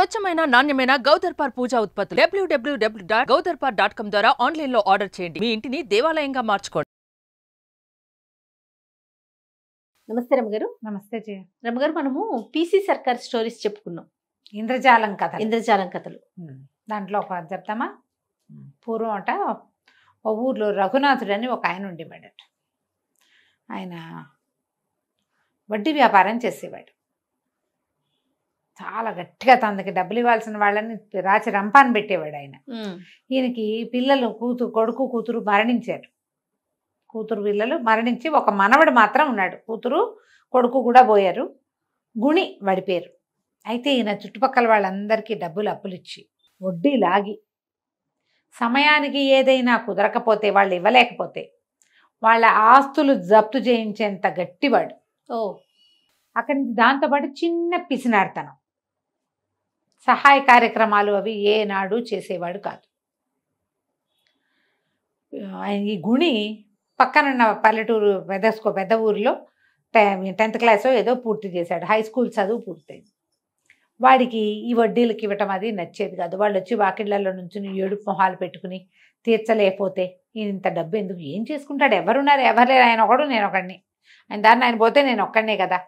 స్వచ్ఛమైన నాణ్యమైన గౌదర్పార్ పూజా ఉత్పత్తులు www.gaudarpar.com ద్వారా ఆన్లైన్ లో ఆర్డర్ చేయండి. మీ ఇంటిని దేవాలయంగా మార్చుకోండి. నమస్తే రమగారు. నమస్తే జయ. రమగారు, మనము పీసీ సర్కార్ స్టోరీస్ చెప్పుకున్నాం. ఇంద్రజాలం కథ. ఇంద్రజాలం కథలు. దాంట్లో ఒక చెప్తామా? పూర్వం అట ఓ ఊర్లో రఘునాథుడు అని ఒక ఆయన ఉండేవాడట. ఆయన వడ్డీ వ్యాపారం చేసేవాడు. చాలా గట్టిగా తనకి డబ్బులు ఇవ్వాల్సిన వాళ్ళని రాచి రంపాన్ని పెట్టేవాడు ఆయన. ఈయనకి పిల్లలు కొడుకు కూతురు మరణించారు. కూతురు పిల్లలు మరణించి ఒక మనవడు మాత్రం ఉన్నాడు. కూతురు కొడుకు కూడా పోయారు. గుణి వాడి పేరు. అయితే ఈయన చుట్టుపక్కల వాళ్ళందరికీ డబ్బులు అప్పులు ఇచ్చి వడ్డీ లాగి సమయానికి ఏదైనా కుదరకపోతే వాళ్ళు ఇవ్వలేకపోతే వాళ్ళ ఆస్తులు జప్తు చేయించేంత గట్టివాడు. అక్కడి నుంచి దాంతోపాటు చిన్న పిసినార్తనం, సహాయ కార్యక్రమాలు అవి ఏనాడు చేసేవాడు కాదు. ఈ గుణి పక్కనున్న పల్లెటూరు పెద్ద ఊరిలో 10th క్లాస్ ఏదో పూర్తి చేశాడు. హై స్కూల్ చదువు పూర్తయింది. వాడికి ఈ వడ్డీలకి ఇవ్వటం అది నచ్చేది కాదు. వాళ్ళు వచ్చి వాకిళ్లలో నుంచి ఏడుపు మొహాలు పెట్టుకుని తీర్చలేకపోతే ఇంత డబ్బు ఎందుకు, ఏం చేసుకుంటాడు, ఎవరున్నారు, ఎవరులేరు, ఆయన ఒకడు నేను ఒకడిని, ఆయన దాన్ని ఆయన పోతే నేను ఒక్కడనే కదా,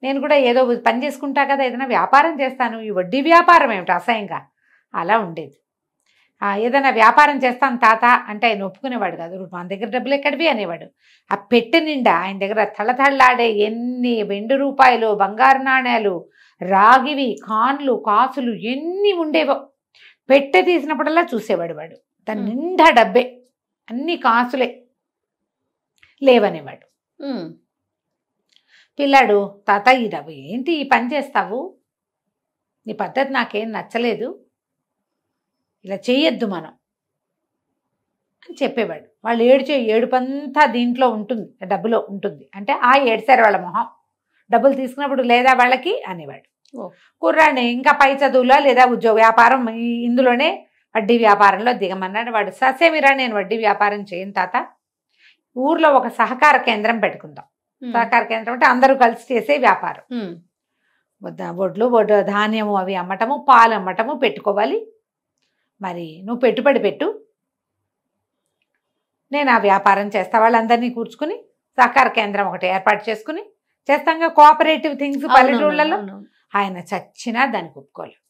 నేను కూడా ఏదో పని చేసుకుంటా కదా, ఏదైనా వ్యాపారం చేస్తాను, ఈ వడ్డీ వ్యాపారం ఏమిటి అసహ్యంగా అలా ఉండేది. ఏదైనా వ్యాపారం చేస్తాను తాత అంటే ఆయన ఒప్పుకునేవాడు కాదు. మన దగ్గర డబ్బులు ఎక్కడివి అనేవాడు. ఆ పెట్టె నిండా ఆయన దగ్గర తళతళ్ళాడే ఎన్ని వెండి రూపాయలు, బంగారు నాణ్యాలు, రాగివి, కాన్లు, కాసులు ఎన్ని ఉండేవో. పెట్టె తీసినప్పుడల్లా చూసేవాడు వాడు. దాని నిండా డబ్బే, అన్ని కాసులే, లేవనేవాడు. పిల్లాడు, తాత ఈ డబ్బు ఏంటి, ఈ పని చేస్తావు, నీ పద్ధతి నాకేం నచ్చలేదు, ఇలా చేయొద్దు మనం అని చెప్పేవాడు. వాళ్ళు ఏడుపంతా దీంట్లో ఉంటుంది, డబ్బులో ఉంటుంది. అంటే ఏడ్చారు వాళ్ళ మొహం, డబ్బులు తీసుకున్నప్పుడు లేదా వాళ్ళకి అనేవాడు. కుర్రాడిని ఇంకా పై చదువులో లేదా ఉద్యోగ వ్యాపారం ఇందులోనే వడ్డీ వ్యాపారంలో దిగమన్నాడు. వాడు ససేమిరా నేను వడ్డీ వ్యాపారం చేయను తాత, ఊర్లో ఒక సహకార కేంద్రం పెట్టుకుందాం. సహకార కేంద్రం అంటే అందరూ కలిసి చేసే వ్యాపారం. వడ్లు ధాన్యము అవి అమ్మటము, పాలు అమ్మటము పెట్టుకోవాలి. మరి నువ్వు పెట్టుబడి పెట్టు, నేను ఆ వ్యాపారం చేస్తా. వాళ్ళందరినీ కూర్చుకుని సహకార కేంద్రం ఒకటి ఏర్పాటు చేసుకుని చేస్తాంగా, కోఆపరేటివ్ థింగ్స్ పల్లెటూళ్ళలో. ఆయన చచ్చినా దానికి ఒప్పుకోలేదు.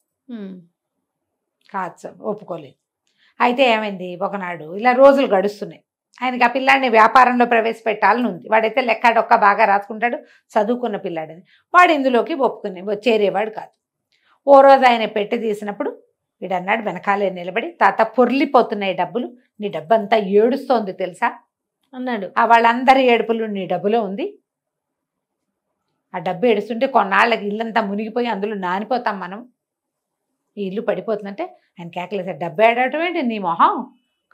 అయితే ఏమైంది, ఒకనాడు ఇలా రోజులు గడుస్తున్నాయి. ఆయనకి ఆ పిల్లాడిని వ్యాపారంలో ప్రవేశపెట్టాలని ఉంది. వాడైతే లెక్క డొక్క బాగా రాసుకుంటాడు, చదువుకున్న పిల్లాడని. వాడు ఇందులోకి చేరేవాడు కాదు. ఓ రోజు ఆయన పెట్టి తీసినప్పుడు వీడన్నాడు వెనకాలే నిలబడి, తాత పొర్లిపోతున్నాయి డబ్బులు, నీ డబ్బంతా ఏడుస్తోంది తెలుసా అన్నాడు. వాళ్ళందరి ఏడుపులు నీ డబ్బులో ఉంది. ఆ డబ్బు ఏడుస్తుంటే కొన్నాళ్ళకి ఇల్లంతా మునిగిపోయి అందులో నానిపోతాం మనం, ఈ ఇల్లు పడిపోతుందంటే ఆయన కేకలేసాడు, డబ్బు ఏడవటం ఏంటి నీ మొహం,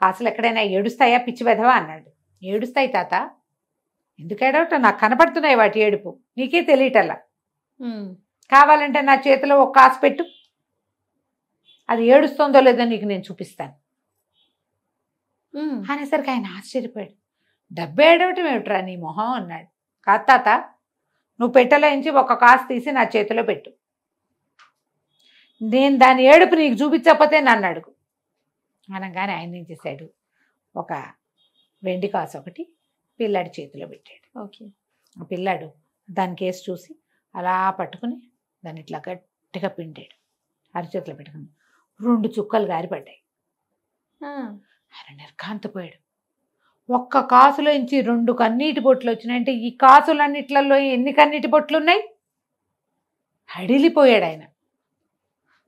కాసులు ఎక్కడైనా ఏడుస్తాయా పిచ్చి వెధవా అన్నాడు. ఏడుస్తాయి తాత, ఎందుకు ఏడవటం, నాకు కనపడుతున్నాయి వాటి ఏడుపు, నీకే తెలియటల్లా, కావాలంటే నా చేతిలో ఒక కాసు పెట్టు, అది ఏడుస్తుందో లేదో నీకు నేను చూపిస్తాను అనేసరికి ఆయన ఆశ్చర్యపోయాడు. డబ్బు ఏడవటం ఏమిట్రా నీ మొహం అన్నాడు. కాదు తాత, నువ్వు పెట్టలోంచి ఒక కాసు తీసి నా చేతిలో పెట్టు, నేను దాని ఏడుపు నీకు చూపించకపోతే నన్ను అడుగు అనగానే ఆయన ఏం చేశాడు, ఒక వెండి కాసు ఒకటి పిల్లాడి చేతిలో పెట్టాడు. ఆ పిల్లాడు దాని కేసు చూసి అలా పట్టుకుని దాన్ని ఇట్లా గట్టిగా పిండాడు, అరచేతిలో పెట్టుకుని 2 చుక్కలు గారిపడ్డాయి. ఆయన నిర్ఘాంతపోయాడు. ఒక్క కాసులోంచి 2 కన్నీటి బొట్లు వచ్చినాయంటే ఈ కాసులన్నిట్లలో ఎన్ని కన్నీటి బొట్లు ఉన్నాయి, హడిలిపోయాడు ఆయన.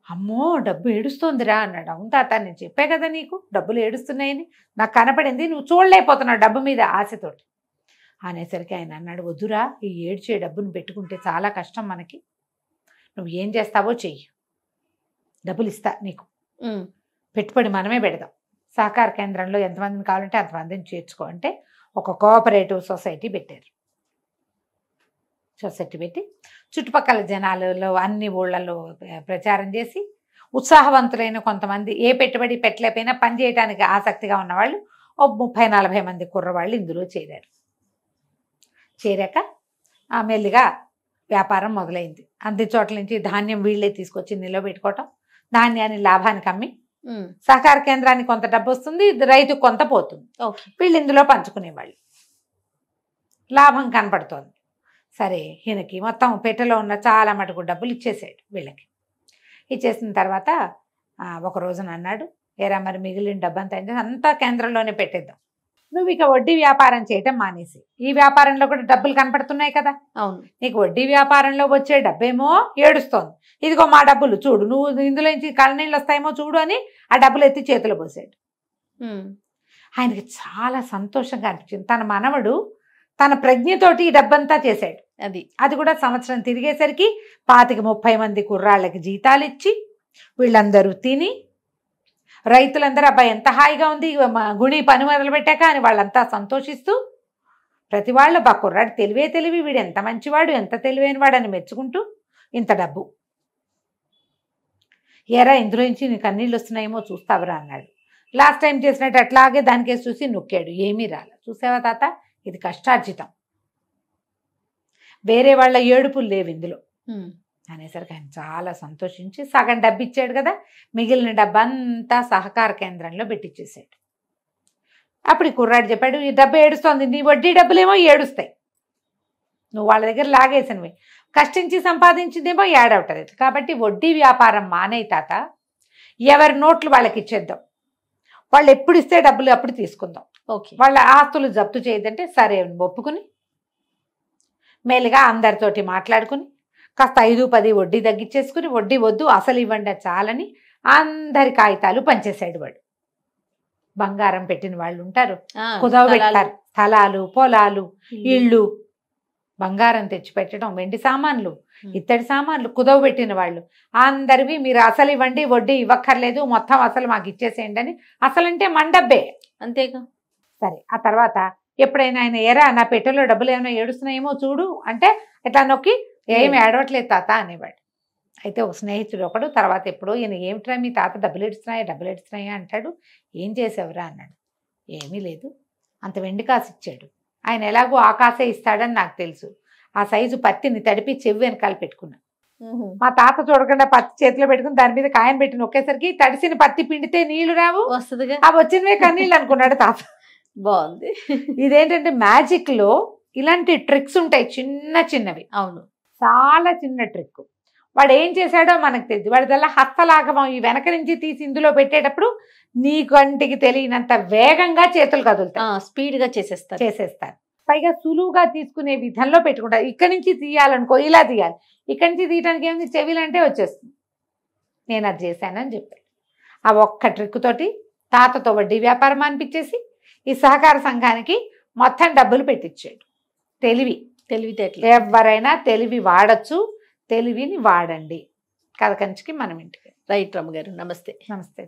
అమ్మో డబ్బు ఏడుస్తోందిరా అన్నాడు. అవును తాత, నేను చెప్పే కదా నీకు డబ్బులు ఏడుస్తున్నాయని, నాకు కనపడింది, నువ్వు చూడలేకపోతున్నావు డబ్బు మీద ఆశతోటి అనేసరికి ఆయన అన్నాడు, వద్దురా, ఈ ఏడ్చే డబ్బును పెట్టుకుంటే చాలా కష్టం మనకి, నువ్వు ఏం చేస్తావో చెయ్యి, డబ్బులు ఇస్తా నీకు, పెట్టుబడి మనమే పెడదాం, సహకార కేంద్రంలో ఎంతమందిని కావాలంటే అంతమందిని చేర్చుకో అంటే ఒక కోఆపరేటివ్ సొసైటీ పెట్టారు. సొసైటీ పెట్టి చుట్టుపక్కల జనాలలో అన్ని ఊళ్ళల్లో ప్రచారం చేసి ఉత్సాహవంతులైన కొంతమంది, ఏ పెట్టుబడి పెట్టలేకపోయినా పని చేయడానికి ఆసక్తిగా ఉన్నవాళ్ళు 30-40 మంది కుర్రవాళ్ళు ఇందులో చేరారు. చేరాక మెల్లిగా వ్యాపారం మొదలైంది. అన్ని చోట్ల నుంచి ధాన్యం వీళ్ళే తీసుకొచ్చి నిలబెట్టుకోవటం, ధాన్యాన్ని లాభానికి అమ్మి సహకార కేంద్రానికి కొంత డబ్బు వస్తుంది, రైతుకు కొంత పోతుంది. ఓకే. వీళ్ళు ఇందులో పంచుకునేవాళ్ళు, లాభం కనపడుతోంది. సరే, ఈయనకి మొత్తం పెట్టెలో ఉన్న చాలా మటుకు డబ్బులు ఇచ్చేసాడు వీళ్ళకి. ఇచ్చేసిన తర్వాత ఒక రోజున అన్నాడు, ఏరా మరి మిగిలిన డబ్బంతా అంతా కేంద్రంలోనే పెట్టేద్దాం, నువ్వు ఇక వడ్డీ వ్యాపారం చేయటం మానేసి, ఈ వ్యాపారంలో కూడా డబ్బులు కనపడుతున్నాయి కదా, అవును, నీకు వడ్డీ వ్యాపారంలో వచ్చే డబ్బేమో ఏడుస్తోంది, ఇదిగో మా డబ్బులు చూడు, నువ్వు ఇందులో నుంచి కళ్ళనీళ్ళు వస్తాయేమో చూడు అని ఆ డబ్బులు ఎత్తి చేతిలో పోసాడు. ఆయనకి చాలా సంతోషంగా అనిపించింది. తన మనవడు తన ప్రజ్ఞతోటి ఈ డబ్బంతా చేశాడు. అది కూడా సంవత్సరం తిరిగేసరికి 25-30 మంది కుర్రాళ్ళకి జీతాలు ఇచ్చి, వీళ్ళందరూ తిని, రైతులందరూ అబ్బాయి ఎంత హాయిగా ఉంది గుణి పని మొదలు పెట్టాక అని వాళ్ళంతా సంతోషిస్తూ, ప్రతి వాళ్ళు బా కుర్రాడు తెలివి, వీడు ఎంత మంచివాడు, ఎంత తెలివైన వాడు అని మెచ్చుకుంటూ, ఇంత డబ్బు ఎరా ఇందులో నుంచి నీకు కన్నీళ్ళు వస్తున్నాయేమో చూస్తావురా అన్నాడు. లాస్ట్ టైం చేసినట్టు అట్లాగే దానికేసి చూసి నొక్కాడు, ఏమీ రాలే. చూసావా తాత, ఇది కష్టార్జితం, వేరే వాళ్ళ ఏడుపులు లేవు ఇందులో అనేసరికి ఆయన చాలా సంతోషించి సగం డబ్బు ఇచ్చాడు కదా, మిగిలిన డబ్బంతా సహకార కేంద్రంలో పెట్టించేసాడు. అప్పుడు ఈ కుర్రాడు చెప్పాడు, ఈ డబ్బు ఏడుస్తోంది, నీ వడ్డీ డబ్బులేమో ఏడుస్తాయి, నువ్వు వాళ్ళ దగ్గర లాగేసినవి, కష్టించి సంపాదించిందేమో ఏడవుతుంది, కాబట్టి వడ్డీ వ్యాపారం మానే తాత, ఎవరి నోట్లు వాళ్ళకి ఇచ్చేద్దాం, వాళ్ళు ఎప్పుడు ఇస్తే డబ్బులు అప్పుడు తీసుకుందాం, ఓకే, వాళ్ళ ఆస్తులు జప్తు చేయదంటే సరే ఒప్పుకుని, మేలుగా అందరితోటి మాట్లాడుకుని కాస్త 5-10 వడ్డీ తగ్గించేసుకుని, వడ్డీ వద్దు అసలు ఇవ్వండి చాలని అందరి కాగితాలు పంచేశాడు వాడు. బంగారం పెట్టిన వాళ్ళు ఉంటారు, కుదవ పెట్టారు, స్థలాలు, పొలాలు, ఇళ్ళు, బంగారం తెచ్చి పెట్టడం, వెండి సామాన్లు, ఇత్తడి సామాన్లు కుదవ పెట్టిన వాళ్ళు అందరివి మీరు అసలు ఇవ్వండి, వడ్డీ ఇవ్వక్కర్లేదు, మొత్తం అసలు మాకు ఇచ్చేసేయండి అని. అసలంటే మండబ్బే, అంతేగా. సరే, ఆ తర్వాత ఎప్పుడైనా ఆయన ఎరా నా పెట్టెలో డబ్బులు ఏమైనా ఏడుస్తున్నాయేమో చూడు అంటే ఇట్లా నొక్కి ఏమి ఏడవట్లేదు తాత అనేవాడు. అయితే ఒక స్నేహితుడు ఒకడు తర్వాత ఎప్పుడో ఈయన ఏమిట్రా మీ తాత డబ్బులు ఏడుస్తున్నాయా అంటాడు. ఏం చేసావురా అన్నాడు. ఏమీ లేదు, అంత వెండి కాసు ఇచ్చాడు, ఆయన ఎలాగో ఆకాశే ఇస్తాడని నాకు తెలుసు, ఆ సైజు పత్తిని తడిపి చెవి వెనకాల పెట్టుకున్నా, మా తాత చూడకుండా పత్తి చేతిలో పెట్టుకుని దాని మీద కాయం పెట్టి నొక్కేసరికి తడిసిన పత్తి పిండితే నీళ్లు రావు, వస్తుందిగా, అవి వచ్చినవే కన్నీళ్ళు అనుకున్నాడు తాత. బాగుంది. ఇదేంటంటే మ్యాజిక్ లో ఇలాంటి ట్రిక్స్ ఉంటాయి, చిన్నవి. అవును, చాలా చిన్న ట్రిక్. వాడు ఏం చేశాడో మనకు తెలియదు, వాడిదల్లా హస్తలాగమం, ఈ వెనక నుంచి తీసి ఇందులో పెట్టేటప్పుడు నీ కంటికి తెలియనంత వేగంగా చేతులు కదులుతాయి, స్పీడ్ గా చేసేస్తారు. పైగా సులువుగా తీసుకునే విధంలో పెట్టుకుంటారు. ఇక్కడి నుంచి తీయాలనుకో ఇలా తీయాలి, ఇక్కడి నుంచి తీయడానికి ఏముంది, చెవిలంటే వచ్చేస్తుంది. నేను అది చేశానని చెప్పాడు. ఆ ఒక్క ట్రిక్ తోటి తాతతో వడ్డీ వ్యాపారం అనిపించేసి ఈ సహకార సంఘానికి మొత్తం డబ్బులు పెట్టించాడు. తెలివితేటలు. ఎవరైనా తెలివి వాడచ్చు, తెలివిని వాడండి. కథ కంచికి మనం ఇంటికి. రైట్ రమ్మ గారు, నమస్తే. నమస్తే.